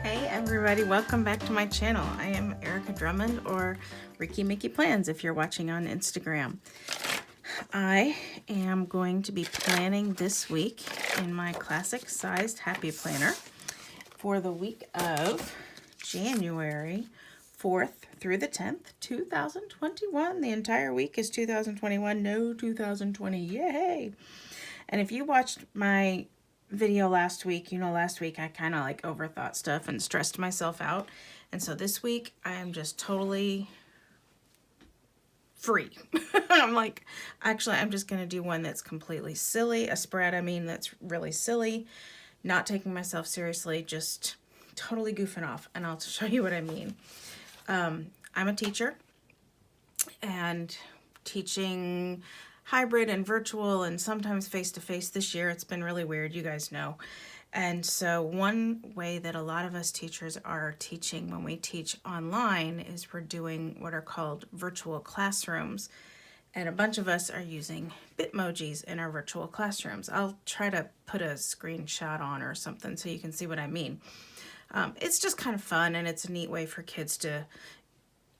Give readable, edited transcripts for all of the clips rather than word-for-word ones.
Hey everybody, welcome back to my channel. I am Erica Drummond, or Ricky Mickey Plans if you're watching on Instagram. I am going to be planning this week in my classic sized happy planner for the week of January 4th through the 10th, 2021. The entire week is 2021, no 2020, yay! And if you watched my video last week, you know last week I kind of like overthought stuff and stressed myself out. And so this week I am just totally free. I'm like, actually I'm just going to do one that's completely silly, a spread that's really silly, not taking myself seriously, just totally goofing off. And I'll show you what I mean. I'm a teacher and teaching hybrid and virtual and sometimes face-to-face. This year it's been really weird, you guys know. And so one way that a lot of us teachers are teaching when we teach online is we're doing what are called virtual classrooms. And a bunch of us are using Bitmojis in our virtual classrooms. I'll try to put a screenshot on or something so you can see what I mean. It's just kind of fun, and it's a neat way for kids to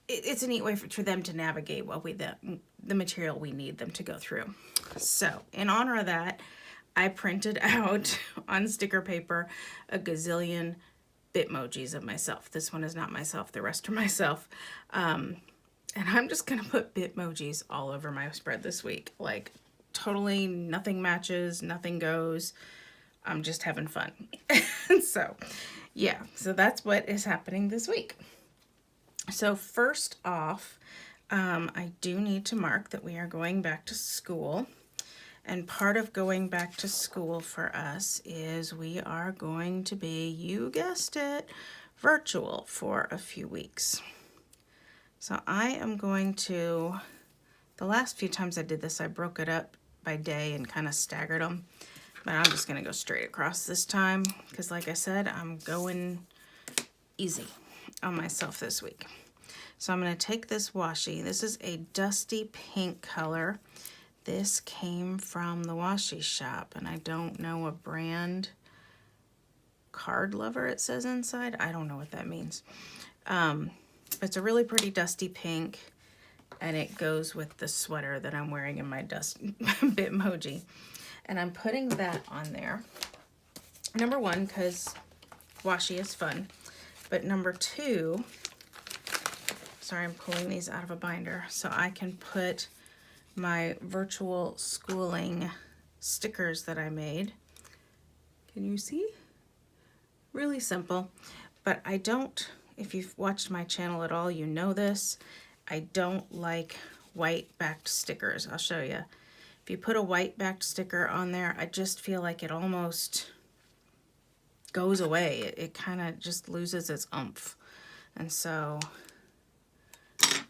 it's a neat way for them to navigate what the material we need them to go through. So in honor of that, I printed out on sticker paper a gazillion Bitmojis of myself. This one is not myself, the rest are myself. And I'm just gonna put Bitmojis all over my spread this week. Like totally nothing matches, nothing goes. I'm just having fun. So yeah, so that's what is happening this week. So first off, I do need to mark that we are going back to school. And part of going back to school for us is we are going to be, you guessed it, virtual for a few weeks. So I am going to, the last few times I did this, I broke it up by day and kind of staggered them. But I'm just going to go straight across this time because like I said, I'm going easy on myself this week. So I'm going to take this washi. This is a dusty pink color. This came from the washi shop, and I don't know a brand. Card Lover it says inside. I don't know what that means. It's a really pretty dusty pink, and it goes with the sweater that I'm wearing in my Bitmoji. And I'm putting that on there. Number one, because washi is fun. But number two, sorry, I'm pulling these out of a binder so I can put my virtual schooling stickers that I made. Can you see? Really simple. But I don't, if you've watched my channel at all, you know this. I don't like white backed stickers. I'll show you. If you put a white backed sticker on there, I just feel like it almost goes away. It kind of just loses its oomph. And so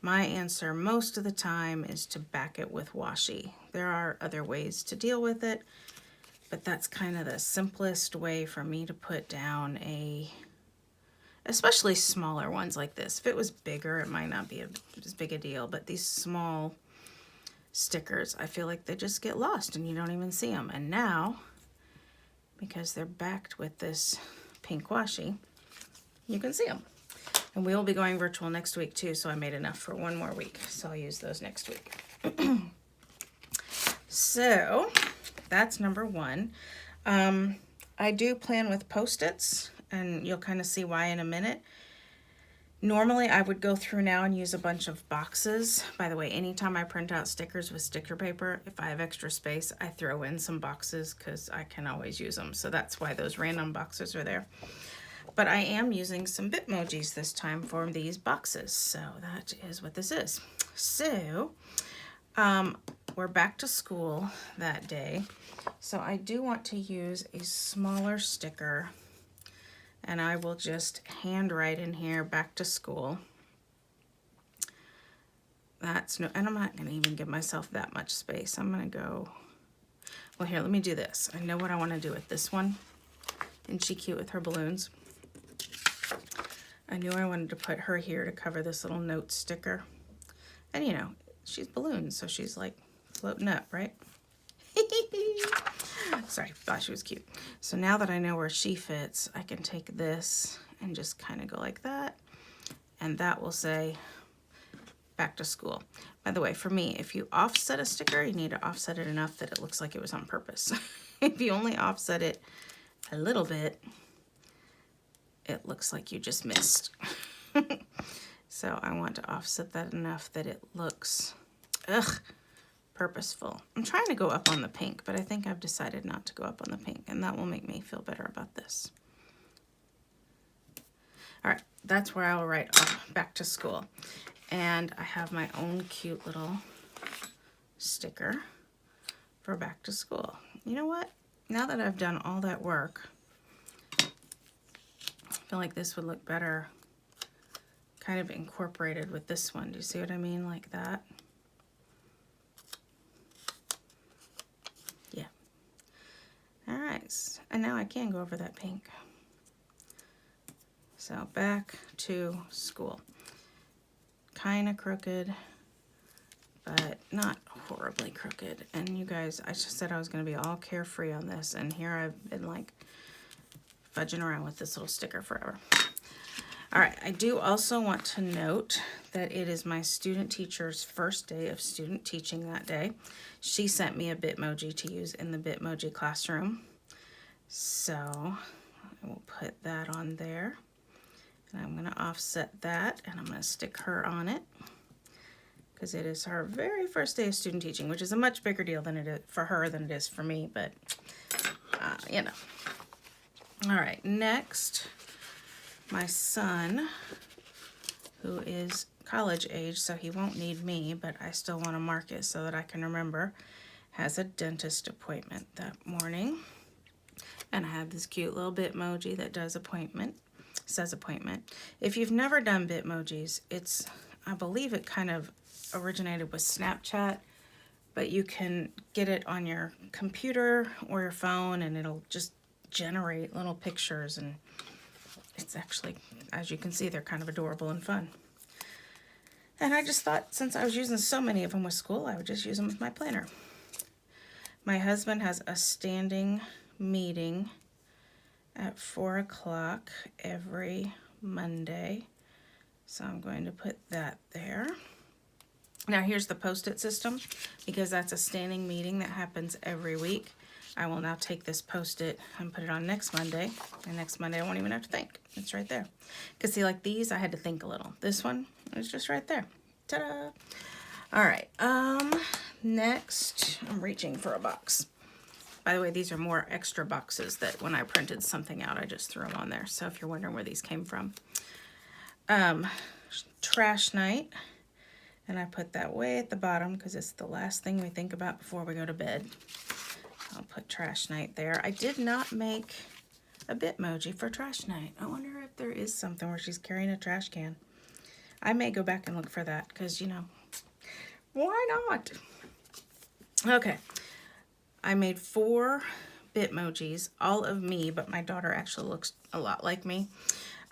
my answer most of the time is to back it with washi. There are other ways to deal with it, but that's kind of the simplest way for me to put down especially smaller ones like this. If it was bigger, it might not be as big a deal, but these small stickers, I feel like they just get lost and you don't even see them. And now, because they're backed with this pink washi, you can see them. And we will be going virtual next week too, so I made enough for one more week. So I'll use those next week. So that's number one. I do plan with Post-its, and you'll kind of see why in a minute. Normally I would go through now and use a bunch of boxes. By the way, anytime I print out stickers with sticker paper, if I have extra space, I throw in some boxes because I can always use them. So that's why those random boxes are there. But I am using some Bitmojis this time for these boxes. So that is what this is. So we're back to school that day. So I do want to use a smaller sticker. And I will just handwrite in here, back to school. That's no, and I'm not gonna even give myself that much space. I'm gonna go, well here, let me do this. I know what I wanna do with this one. Isn't she cute with her balloons? I knew I wanted to put her here to cover this little note sticker. And you know, she's balloons, so she's like floating up, right? Sorry, thought she was cute. So now that I know where she fits, I can take this and just kind of go like that. And that will say back to school. By the way, for me, if you offset a sticker, you need to offset it enough that it looks like it was on purpose. If you only offset it a little bit, it looks like you just missed. So I want to offset that enough that it looks, purposeful. I'm trying to go up on the pink, but I think I've decided not to go up on the pink, and that will make me feel better about this. All right, that's where I will write back to school. And I have my own cute little sticker for back to school. You know what? Now that I've done all that work, I feel like this would look better kind of incorporated with this one. Do you see what I mean? Like that. Yeah. All right. And now I can go over that pink. So back to school. Kind of crooked, but not horribly crooked. And you guys, I just said I was going to be all carefree on this, and here I've been like fudging around with this little sticker forever. All right, I do also want to note that it is my student teacher's first day of student teaching that day. She sent me a Bitmoji to use in the Bitmoji classroom. So I will put that on there. And I'm going to offset that, and I'm going to stick her on it because it is her very first day of student teaching, which is a much bigger deal than it is for her than it is for me, but you know. All right, next, my son, who is college age, so he won't need me, but I still want to mark it so that I can remember, has a dentist appointment that morning. And I have this cute little Bitmoji that does appointment. Says appointment. If you've never done Bitmojis, I believe it kind of originated with Snapchat, but you can get it on your computer or your phone and it'll just generate little pictures, and it's actually, as you can see, they're kind of adorable and fun. And I just thought, since I was using so many of them with school, I would just use them with my planner. My husband has a standing meeting at 4 o'clock every Monday. So I'm going to put that there. Now here's the Post-it system, because that's a standing meeting that happens every week. I will now take this Post-it and put it on next Monday. And next Monday I won't even have to think. It's right there. Because see, like these, I had to think a little. This one is just right there. Ta-da! All right, next, I'm reaching for a box. By the way, these are more extra boxes that when I printed something out, I just threw them on there. So if you're wondering where these came from. Trash night. And I put that way at the bottom because it's the last thing we think about before we go to bed. I'll put trash night there. I did not make a Bitmoji for trash night. I wonder if there is something where she's carrying a trash can. I may go back and look for that because, you know, why not? Okay. I made 4 Bitmojis, all of me, but my daughter actually looks a lot like me,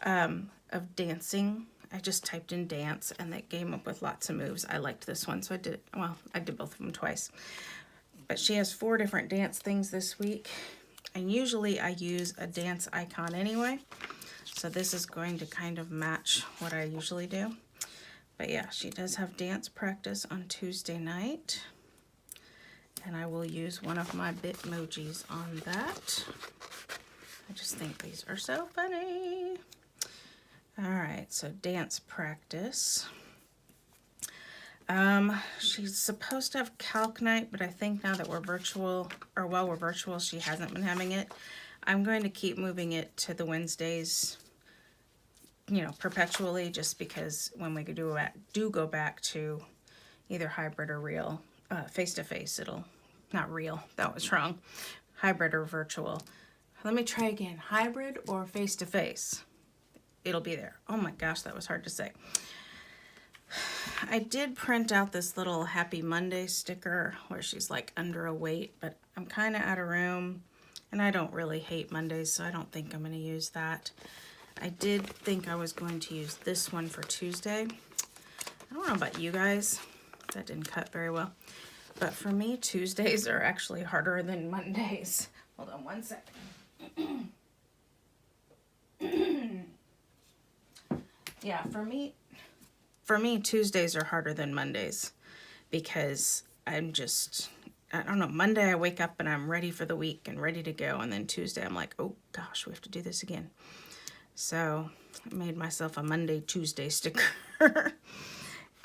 of dancing. I just typed in dance and that came up with lots of moves. I liked this one, so I did both of them twice. But she has 4 different dance things this week, and usually I use a dance icon anyway, so this is going to kind of match what I usually do. But yeah, she does have dance practice on Tuesday night. And I will use one of my Bitmojis on that. I just think these are so funny. All right, so dance practice. She's supposed to have calc night, but I think now that we're virtual, or while we're virtual, she hasn't been having it. I'm going to keep moving it to the Wednesdays, you know, perpetually, just because when we do go back to either hybrid or real, face-to-face, it'll, not real, that was wrong, hybrid or virtual. Let me try again, hybrid or face-to-face, it'll be there. Oh my gosh, that was hard to say. I did print out this little Happy Monday sticker where she's like under a weight, but I'm kind of out of room, and I don't really hate Mondays, so I don't think I'm going to use that. I did think I was going to use this one for Tuesday. I don't know about you guys. That didn't cut very well. But for me, Tuesdays are actually harder than Mondays. Hold on one second. Yeah, for me, Tuesdays are harder than Mondays because I don't know, Monday I wake up and I'm ready for the week and ready to go. And then Tuesday I'm like, oh gosh, we have to do this again. So I made myself a Monday, Tuesday sticker.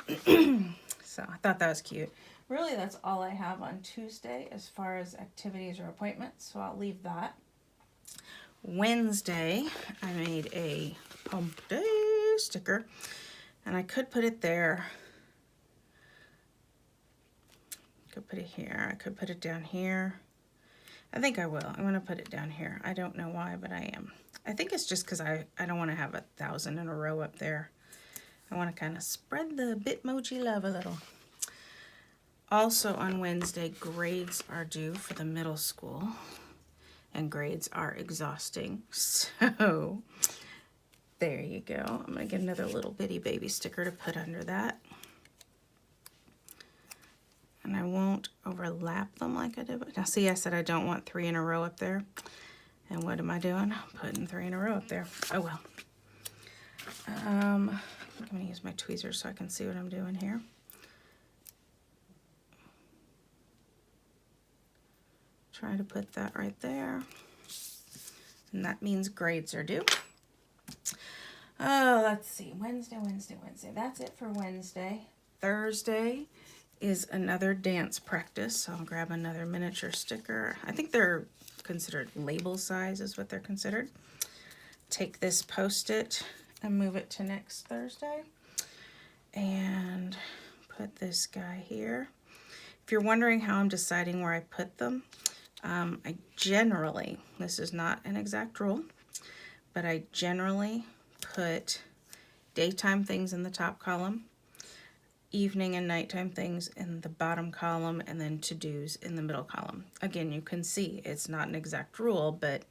So I thought that was cute. Really, that's all I have on Tuesday as far as activities or appointments. So I'll leave that. Wednesday, I made a hump day sticker. And I could put it there. I could put it here. I could put it down here. I think I will. I'm going to put it down here. I don't know why, but I am. I think it's just because I don't want to have 1,000 in a row up there. I want to kind of spread the Bitmoji love a little. Also on Wednesday, grades are due for the middle school. And grades are exhausting. So there you go. I'm going to get another little bitty baby sticker to put under that. And I won't overlap them like I did. Now see, I said I don't want 3 in a row up there. And what am I doing? Putting 3 in a row up there. Oh well. I'm going to use my tweezers so I can see what I'm doing here. Try to put that right there. And that means grades are due. Oh, let's see. Wednesday. That's it for Wednesday. Thursday is another dance practice. So I'll grab another miniature sticker. I think they're considered label size is what they're considered. Take this Post-it and move it to next Thursday. And put this guy here. If you're wondering how I'm deciding where I put them, I generally, this is not an exact rule, but I generally put daytime things in the top column, evening and nighttime things in the bottom column, and then to-dos in the middle column. Again, you can see it's not an exact rule, but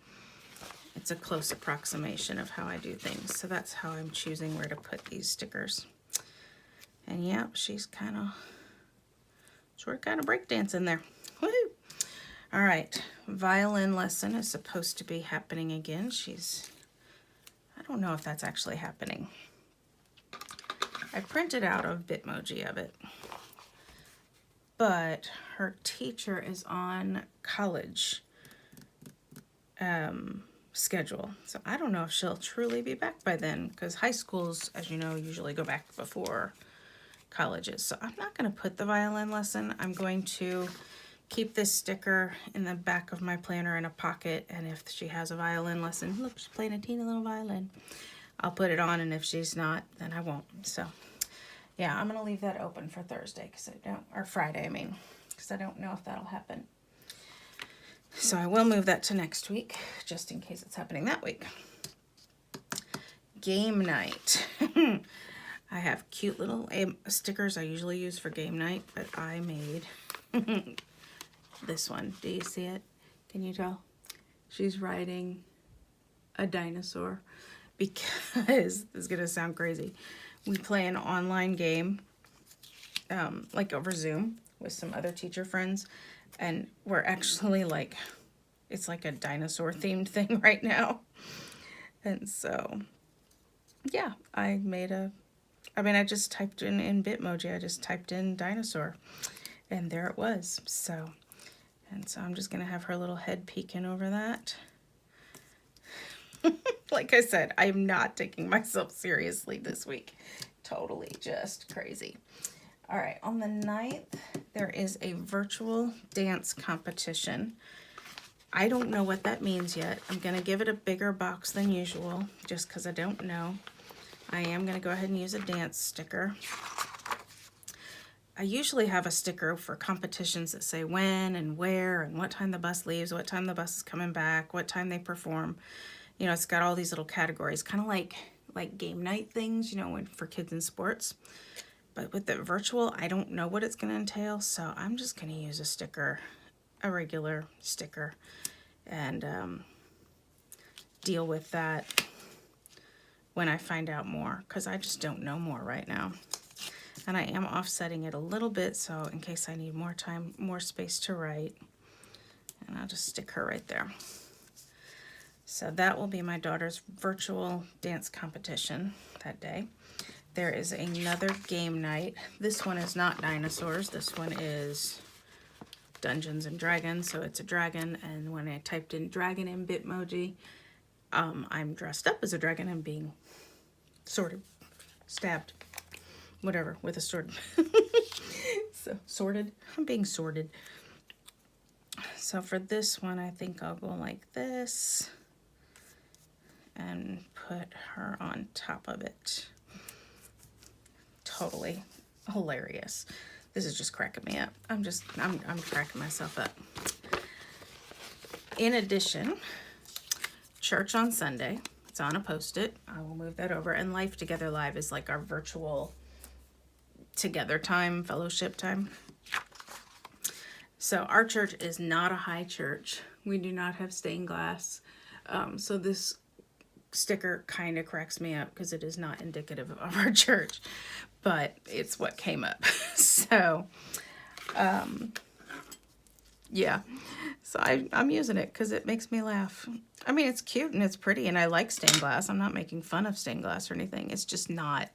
it's a close approximation of how I do things. So that's how I'm choosing where to put these stickers. And yeah, she's kind of breakdancing there. Woohoo! All right, violin lesson is supposed to be happening again. I don't know if that's actually happening. I printed out a Bitmoji of it, but her teacher is on college schedule. So I don't know if she'll truly be back by then, because high schools, as you know, usually go back before colleges. So I'm not going to put the violin lesson. I'm going to keep this sticker in the back of my planner in a pocket, and if she has a violin lesson, look, she's playing a teeny little violin, I'll put it on, and if she's not, then I won't. So yeah, I'm gonna leave that open for Thursday, or Friday, I mean, because I don't know if that'll happen. So I will move that to next week, just in case it's happening that week. Game night. I have cute little stickers I usually use for game night, but I made this one. Do you see it? Can you tell? She's riding a dinosaur because, this is going to sound crazy, we play an online game, like over Zoom with some other teacher friends, and we're actually like, it's like a dinosaur themed thing right now. And so, yeah, I just typed in Bitmoji, I just typed in dinosaur, and there it was. So I'm just going to have her little head peeking over that. Like I said, I'm not taking myself seriously this week. Totally just crazy. All right, on the 9th, there is a virtual dance competition. I don't know what that means yet. I'm going to give it a bigger box than usual, just because I don't know. I am going to go ahead and use a dance sticker. I usually have a sticker for competitions that say when and where and what time the bus leaves, what time the bus is coming back, what time they perform. You know, it's got all these little categories, kind of like game night things, you know, for kids in sports. But with the virtual, I don't know what it's going to entail, so I'm just going to use a sticker, a regular sticker, and deal with that when I find out more, because I just don't know more right now. And I am offsetting it a little bit, so in case I need more time, more space to write. And I'll just stick her right there. So that will be my daughter's virtual dance competition that day. There is another game night. This one is not dinosaurs. This one is Dungeons and Dragons. So it's a dragon, and when I typed in dragon in Bitmoji, I'm dressed up as a dragon and being sorted, stabbed, whatever, with a sword. So sorted. I'm being sorted. So for this one, I think I'll go like this and put her on top of it. Totally hilarious. This is just cracking me up. I'm cracking myself up. In addition, church on Sunday. It's on a Post-it. I will move that over. And Life Together Live is like our virtual together time, fellowship time. So our church is not a high church. We do not have stained glass. So this sticker kind of cracks me up because it is not indicative of our church, but it's what came up. So, yeah. So I'm using it because it makes me laugh. I mean, it's cute and it's pretty and I like stained glass. I'm not making fun of stained glass or anything. It's just not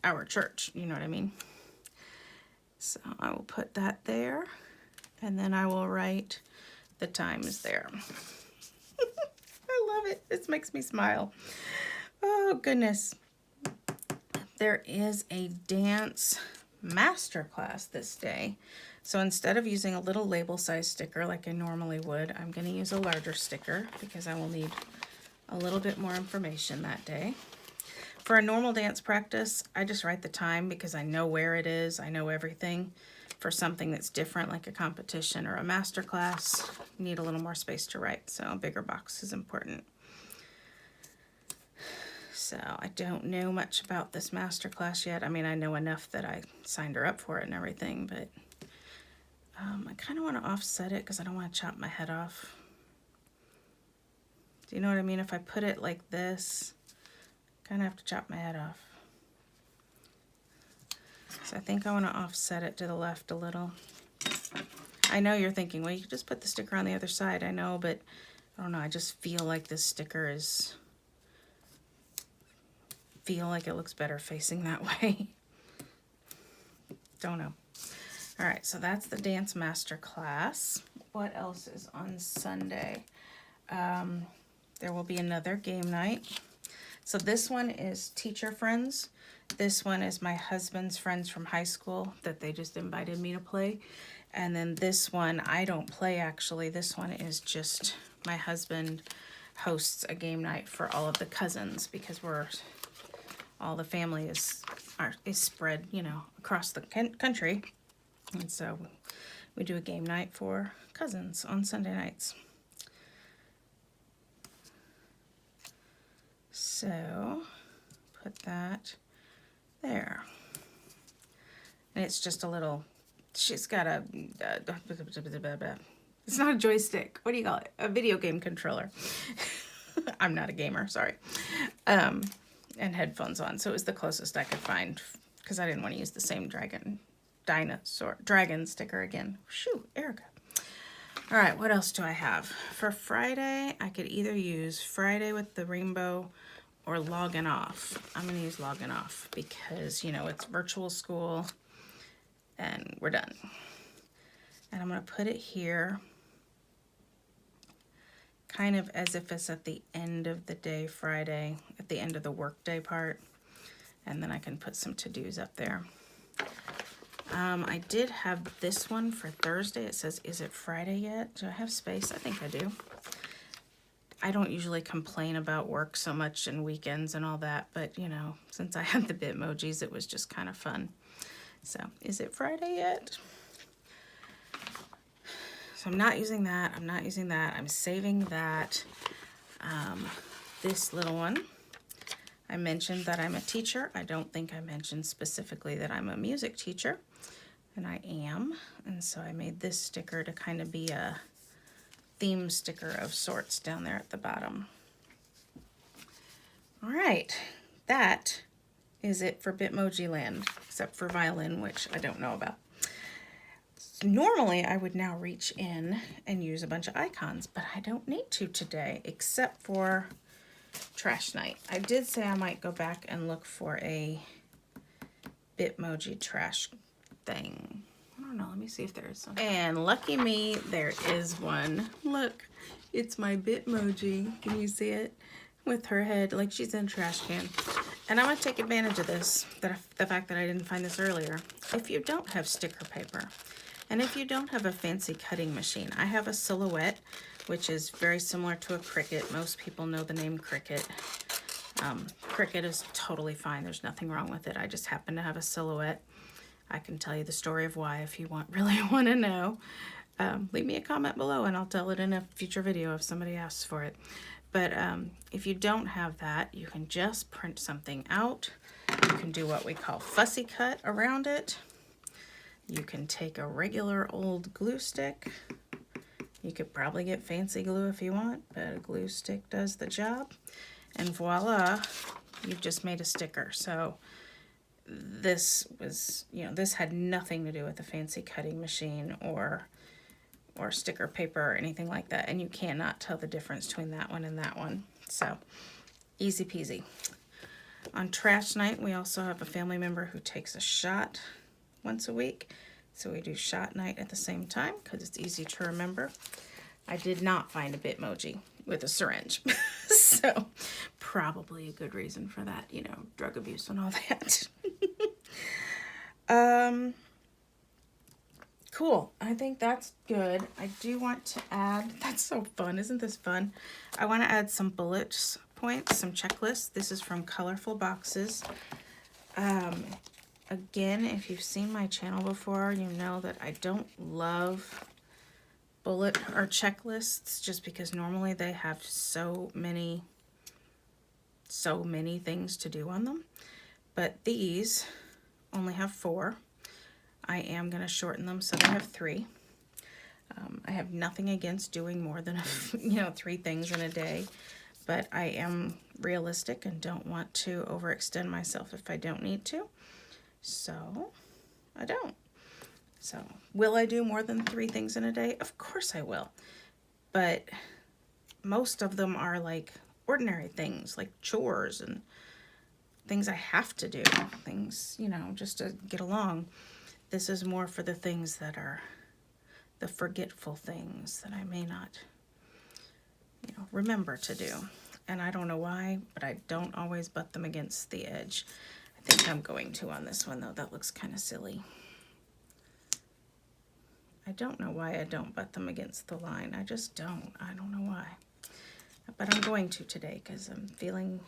our church. You know what I mean? So I will put that there, and then I will write the times there. I love it. This makes me smile. Oh, goodness. There is a dance masterclass this day. So instead of using a little label size sticker like I normally would, I'm going to use a larger sticker because I will need a little bit more information that day. For a normal dance practice, I just write the time because I know where it is. I know everything. For something that's different, like a competition or a master class, you need a little more space to write, so a bigger box is important. So I don't know much about this master class yet. I mean, I know enough that I signed her up for it and everything, but I kind of want to offset it because I don't want to chop my head off. Do you know what I mean? If I put it like this, kind of have to chop my head off. So I think I want to offset it to the left a little. I know you're thinking, well, you could just put the sticker on the other side. I know, but I don't know. I just feel like this sticker feel like it looks better facing that way. Don't know. All right, so that's the dance master class. What else is on Sunday? There will be another game night. So this one is teacher friends. This one is my husband's friends from high school that they just invited me to play. And then this one, I don't play actually. This one is just my husband hosts a game night for all of the cousins because all the family is spread, you know, across the country. And so we do a game night for cousins on Sunday nights. So put that there. And it's just a little, she's got it's not a joystick. What do you call it? A video game controller. I'm not a gamer, sorry. And headphones on. So it was the closest I could find because I didn't want to use the same dragon sticker again. Shoo, Erica. All right, what else do I have? For Friday, I could either use Friday with the rainbow or logging off. I'm going to use logging off because, you know, it's virtual school and we're done. And I'm going to put it here kind of as if it's at the end of the day Friday, at the end of the workday part. And then I can put some to-dos up there. I did have this one for Thursday. It says, is it Friday yet? Do I have space? I think I do. I don't usually complain about work so much and weekends and all that, but you know, since I had the Bitmojis, it was just kind of fun. So, is it Friday yet? So I'm not using that. I'm not using that. I'm saving that. This little one, I mentioned that I'm a teacher. I don't think I mentioned specifically that I'm a music teacher, and I am. And so I made this sticker to kind of be a theme sticker of sorts down there at the bottom. All right, that is it for Bitmoji land, except for violin, which I don't know about. Normally, I would now reach in and use a bunch of icons, but I don't need to today, except for trash night. I did say I might go back and look for a Bitmoji trash thing. I don't know, let me see if there is some. And lucky me, there is one. Look, it's my Bitmoji. Can you see it? With her head, like she's in a trash can. And I'm gonna take advantage of this, the fact that I didn't find this earlier. If you don't have sticker paper, and if you don't have a fancy cutting machine, I have a Silhouette, which is very similar to a Cricut. Most people know the name Cricut. Cricut is totally fine. There's nothing wrong with it. I just happen to have a Silhouette. I can tell you the story of why if you really want to know. Leave me a comment below and I'll tell it in a future video if somebody asks for it. But if you don't have that, you can just print something out. You can do what we call fussy cut around it. You can take a regular old glue stick. You could probably get fancy glue if you want, but a glue stick does the job. And voila, you've just made a sticker. So this was, this had nothing to do with a fancy cutting machine or sticker paper or anything like that. And you cannot tell the difference between that one and that one. So easy peasy. On trash night, we also have a family member who takes a shot once a week. So we do shot night at the same time because it's easy to remember. I did not find a Bitmoji with a syringe. So probably a good reason for that, drug abuse and all that. Cool. I think that's good. I do want to add, that's so fun. Isn't this fun? I want to add some bullet points, some checklists. This is from Colorful Boxes. Again, if you've seen my channel before, you know that I don't love bullet or checklists just because normally they have so many things to do on them. But these only have 4. I am going to shorten them so they have 3. I have nothing against doing more than 3 things in a day, but I am realistic and don't want to overextend myself if I don't need to. So I don't. So will I do more than 3 things in a day? Of course I will. But most of them are like ordinary things, like chores and things I have to do, things, just to get along. This is more for the things that are the forgetful things that I may not, remember to do. And I don't know why, but I don't always butt them against the edge. I think I'm going to on this one, though. That looks kind of silly. I don't know why I don't butt them against the line. I just don't. I don't know why. But I'm going to today because I'm feeling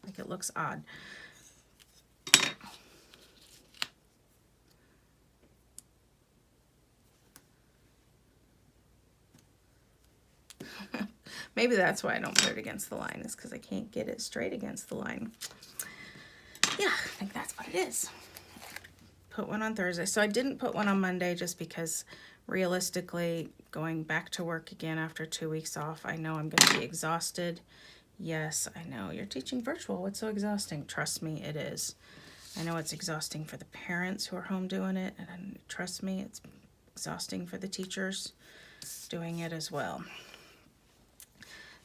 like it looks odd. Maybe that's why I don't put it against the line, is because I can't get it straight against the line. Yeah, I think that's what it is. Put one on Thursday. So I didn't put one on Monday just because realistically going back to work again after 2 weeks off, I know I'm going to be exhausted. Yes, I know. You're teaching virtual. It's so exhausting. Trust me, it is. I know it's exhausting for the parents who are home doing it, and trust me, it's exhausting for the teachers doing it as well.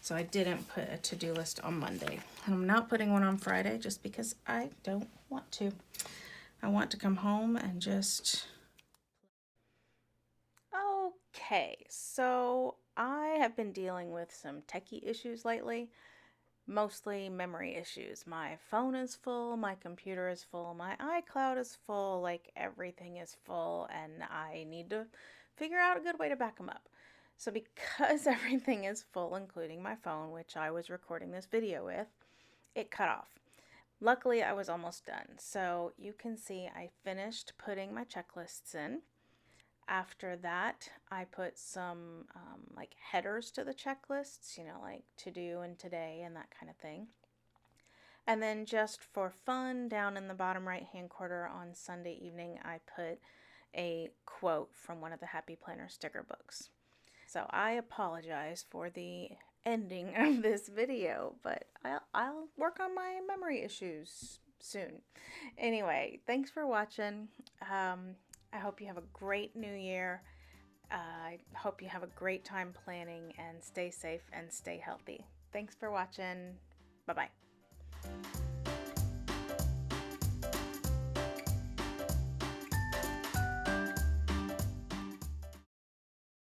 So I didn't put a to-do list on Monday. And I'm not putting one on Friday just because I don't want to. I want to come home and just... Okay, so I have been dealing with some techie issues lately. Mostly memory issues. My phone is full, my computer is full, my iCloud is full, like everything is full, and I need to figure out a good way to back them up. So because everything is full, including my phone, which I was recording this video with, it cut off. Luckily, I was almost done. So you can see I finished putting my checklists in. After that, I put some like headers to the checklists, like to do and today and that kind of thing. And then just for fun, down in the bottom right-hand corner on Sunday evening, I put a quote from one of the Happy Planner sticker books. So I apologize for the ending of this video, but I'll work on my memory issues soon. Anyway, thanks for watching. I hope you have a great new year. I hope you have a great time planning, and stay safe and stay healthy. Thanks for watching. Bye-bye.